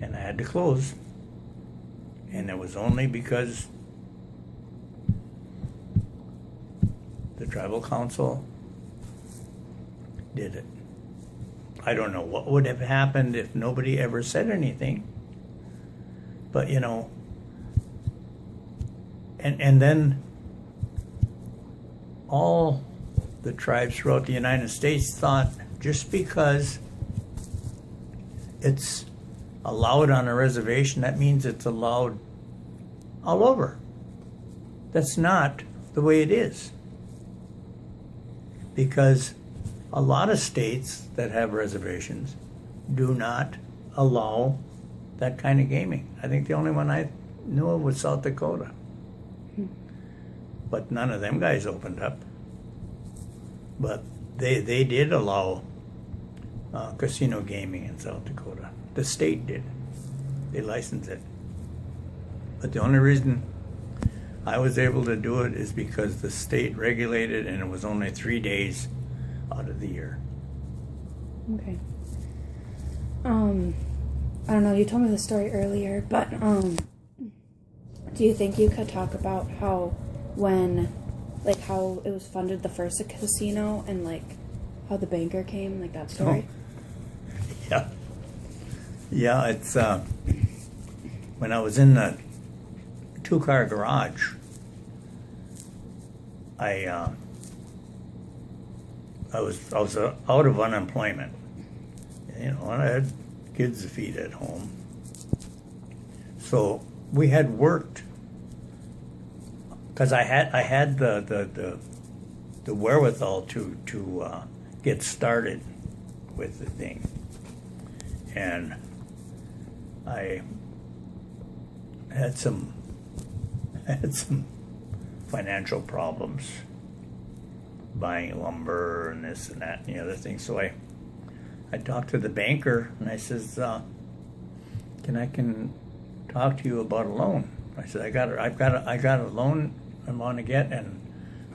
and I had to close. And it was only because the tribal council did it. I don't know what would have happened if nobody ever said anything. But, you know, and then all the tribes throughout the United States thought just because it's allowed on a reservation, that means it's allowed all over. That's not the way it is. Because a lot of states that have reservations do not allow that kind of gaming. I think the only one I knew of was South Dakota. But none of them guys opened up. But they did allow casino gaming in South Dakota. The state did. They licensed it. But the only reason I was able to do it is because the state regulated, and it was only 3 days out of the year. Okay. I don't know, you told me the story earlier, but do you think you could talk about how how it was funded the first casino and how the banker came, that story? Oh. Yeah, it's when I was in the two-car garage, I was out of unemployment, you know, and I had kids to feed at home. So we had worked, because I had the wherewithal to get started with the thing, and I had some financial problems buying lumber and this and that and the other thing. So I talked to the banker, and I says, can talk to you about a loan. I said, I got a loan I want to get, and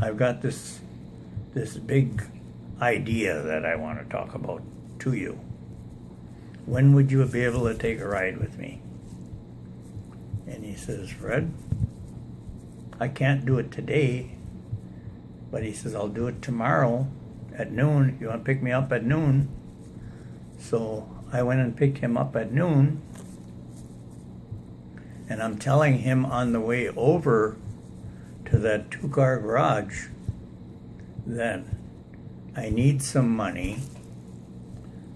I've got this big idea that I want to talk about to you. When would you be able to take a ride with me? And he says, Fred, I can't do it today, but he says, I'll do it tomorrow at noon. You want to pick me up at noon? So I went and picked him up at noon, and I'm telling him on the way over to that two-car garage that I need some money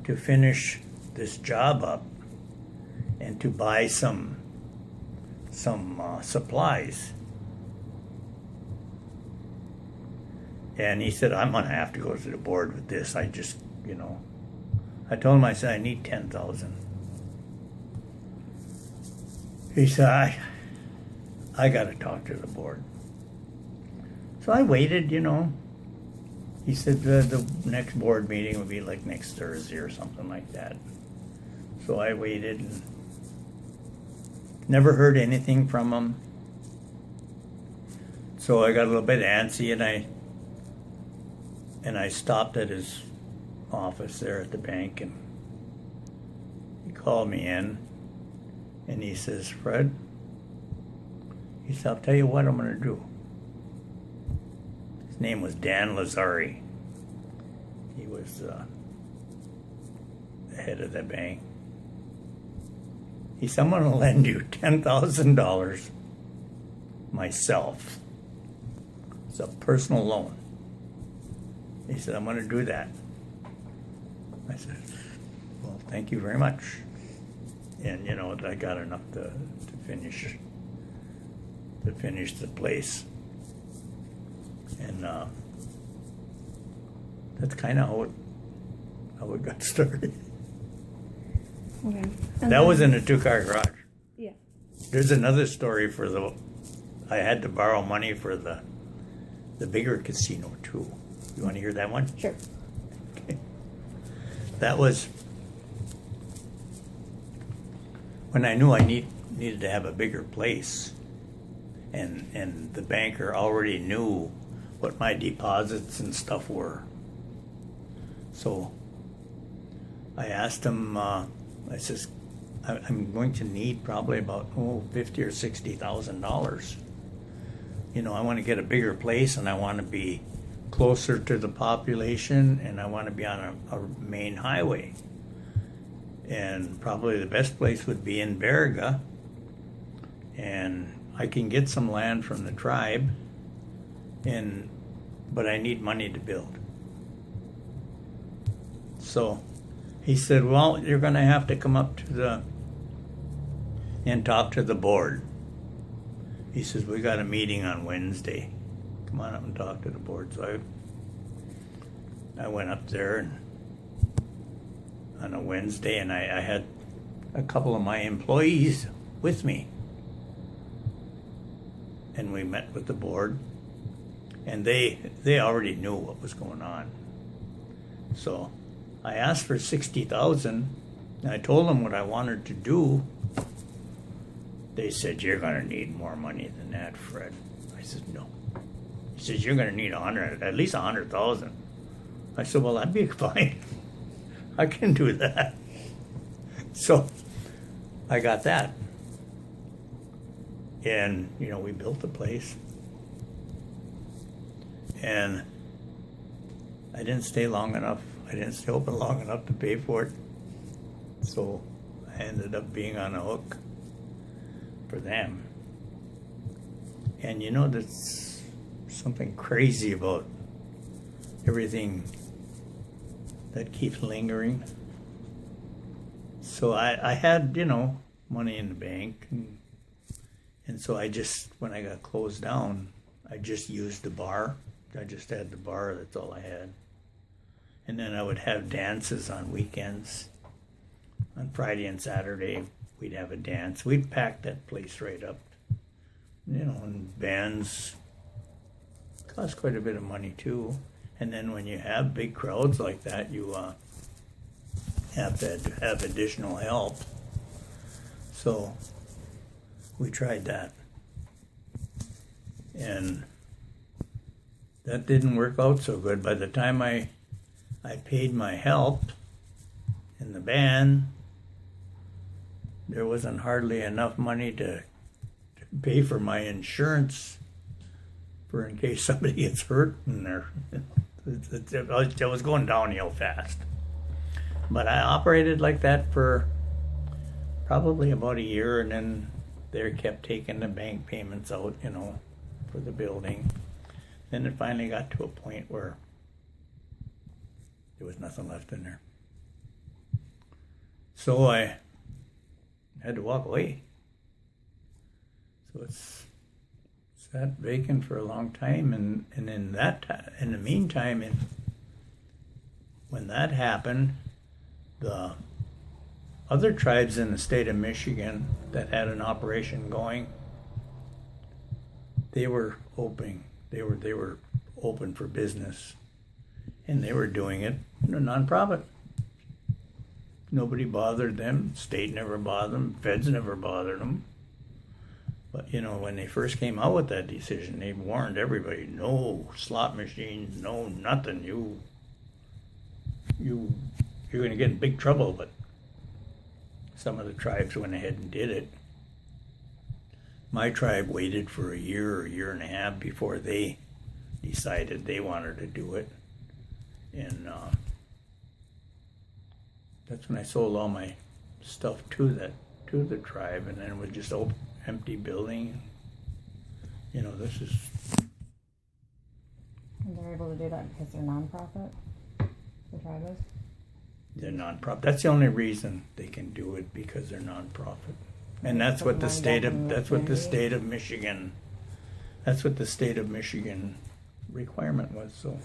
to finish this job up and to buy some supplies. And he said, I'm going to have to go to the board with this. I just, you know, I told him, I said, I need $10,000. He said, I got to talk to the board. So I waited, you know. He said the next board meeting would be like next Thursday or something like that. So I waited and never heard anything from him. So I got a little bit antsy, and I stopped at his office there at the bank, and he called me in, and he says, Fred, he said, I'll tell you what I'm going to do. His name was Dan Lazari. He was the head of the bank. He said, I'm going to lend you $10,000 myself. It's a personal loan. He said, I'm going to do that. I said, well, thank you very much. And, you know, I got enough to finish the place. And that's kind of how it got started. Okay. That was in a two-car garage. Yeah. There's another story I had to borrow money for the bigger casino too. You want to hear that one? Sure. Okay. That was when I knew I needed to have a bigger place, and the banker already knew what my deposits and stuff were. So I asked him, I says, I'm going to need probably about $50,000 or $60,000. You know, I want to get a bigger place, and I want to be closer to the population, and I want to be on a main highway. And probably the best place would be in Baraga, and I can get some land from the tribe, but I need money to build. So he said, well, you're going to have to come up and talk to the board. He says, we got a meeting on Wednesday. Come on up and talk to the board. So I went up there on a Wednesday, and I had a couple of my employees with me. And we met with the board, and they already knew what was going on. So I asked for $60,000, and I told them what I wanted to do. They said, you're going to need more money than that, Fred. I said, no. He says, you're going to need at least $100,000. I said, well, that'd be fine. I can do that. So I got that. And, you know, we built the place. And I didn't stay long enough. I didn't stay open long enough to pay for it. So I ended up being on a hook for them. And you know, that's something crazy about everything that keeps lingering. So I had, you know, money in the bank, and so I just, when I got closed down, I just used the bar. I just had the bar, that's all I had. And then I would have dances on weekends. On Friday and Saturday, we'd have a dance. We'd pack that place right up. You know, and bands cost quite a bit of money too. And then when you have big crowds like that, you have to have additional help. So we tried that. And that didn't work out so good. By the time I paid my help in the band, there wasn't hardly enough money to pay for my insurance for in case somebody gets hurt in there. It was going downhill fast. But I operated like that for probably about a year, and then they kept taking the bank payments out, you know, for the building. Then it finally got to a point where there was nothing left in there. So I had to walk away. So it's sat vacant for a long time, and in the meantime, when that happened, the other tribes in the state of Michigan that had an operation going, they were open. They were open for business, and they were doing it in a nonprofit. Nobody bothered them. State never bothered them. Feds never bothered them. But, you know, when they first came out with that decision, they warned everybody, no slot machines, no nothing. You're going to get in big trouble. But some of the tribes went ahead and did it. My tribe waited for a year and a half before they decided they wanted to do it. And that's when I sold all my stuff to the tribe, and then it was just empty building. You know, this is. And they're able to do that because they're nonprofit. The tribe is. They're nonprofit. That's the only reason they can do it, because they're nonprofit, and that's what the state of Michigan. That's what the state of Michigan requirement was. So.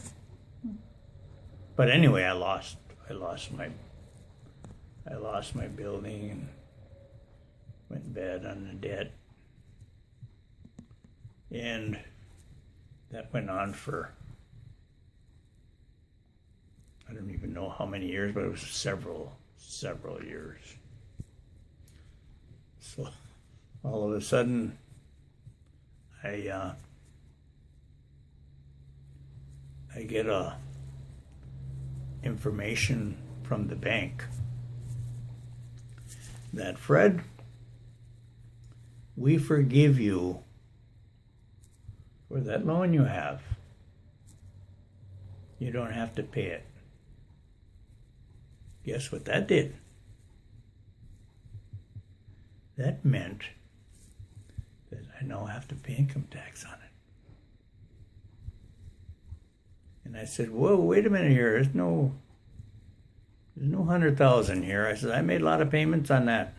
But anyway, I lost my building and went bad on the debt. And that went on for, I don't even know how many years, but it was several years. So all of a sudden, I get information from the bank. that, Fred, we forgive you for that loan you have. You don't have to pay it. Guess what that did? That meant that I now have to pay income tax on it. And I said, whoa, wait a minute here. There's no 100,000 here. I said, I made a lot of payments on that.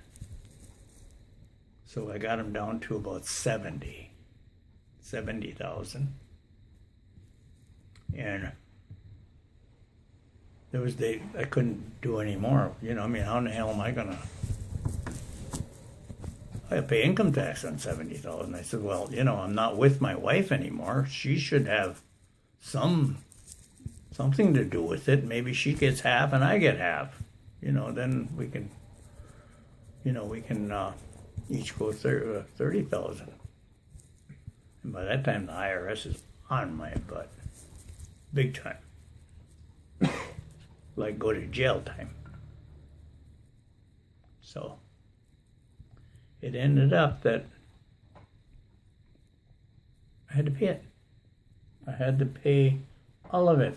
So I got them down to about 70,000. And there was I couldn't do any more. You know, I mean, how in the hell am I gonna? I pay income tax on 70,000. I said, well, you know, I'm not with my wife anymore. She should have something to do with it. Maybe she gets half and I get half. You know, then we can each go 30,000. And by that time, the IRS is on my butt, big time. Like go to jail time. So it ended up that I had to pay it. I had to pay all of it.